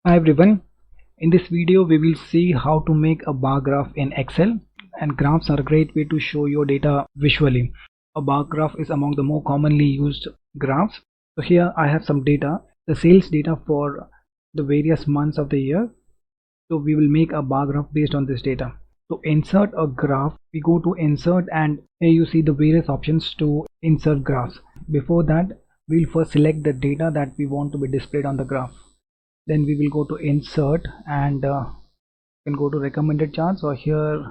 Hi everyone, in this video we will see how to make a bar graph in Excel, and graphs are a great way to show your data visually. A bar graph is among the more commonly used graphs. So here I have some data, the sales data for the various months of the year. So we will make a bar graph based on this data. To insert a graph, we go to insert, and here you see the various options to insert graphs. Before that, we'll first select the data that we want to be displayed on the graph. Then we will go to insert, and you can go to recommended charts, or here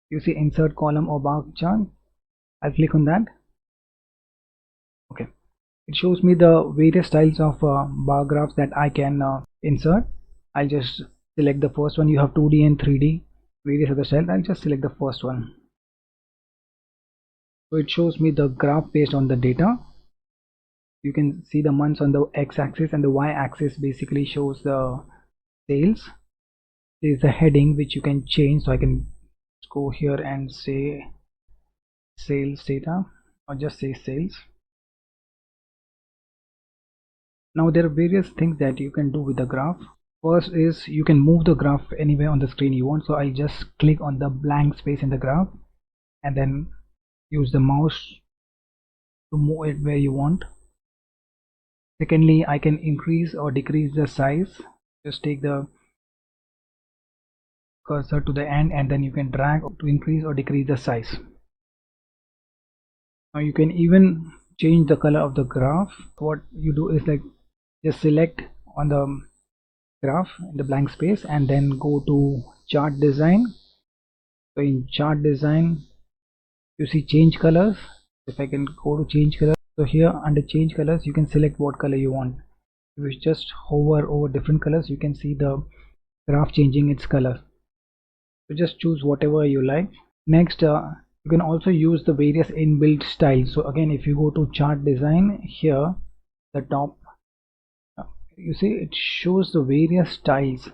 you see insert column or bar chart. I'll click on that. Okay, it shows me the various styles of bar graphs that I can insert. I'll just select the first one. You have 2D and 3D, various other styles. I'll just select the first one. So it shows me the graph based on the data. You can see the months on the x-axis, and the y-axis basically shows the sales. There is a heading which you can change, so I can go here and say sales data, or just say sales. Now there are various things that you can do with the graph. First is you can move the graph anywhere on the screen you want. So I'll just click on the blank space in the graph and then use the mouse to move it where you want. Secondly, I can increase or decrease the size. Just take the cursor to the end, and then you can drag to increase or decrease the size. Now you can even change the color of the graph. What you do is like just select on the graph in the blank space and then go to chart design. So in chart design you see change colors. If I can go to change color, so here under change colors you can select what color you want. If you just hover over different colors, you can see the graph changing its color. So just choose whatever you like. Next, you can also use the various inbuilt styles. So again, if you go to chart design, here the top, you see it shows the various styles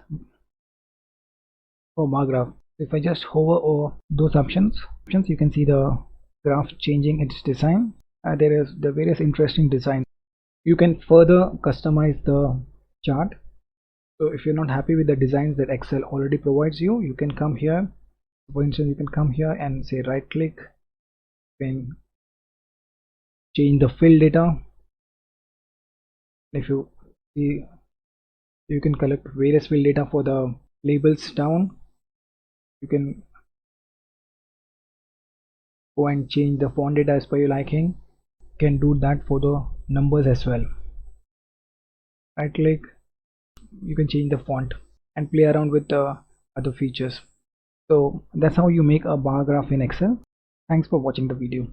for bar graph. If I just hover over those options, you can see the graph changing its design. There is the various interesting designs. You can further customize the chart. So if you're not happy with the designs that Excel already provides you, you can come here. For instance, you can come here and say right click, you can change the fill data. If you see, you can collect various fill data for the labels down. You can go and change the font data as per your liking. You can do that for the numbers as well. Right click, you can change the font and play around with the other features. So that's how you make a bar graph in Excel. Thanks for watching the video.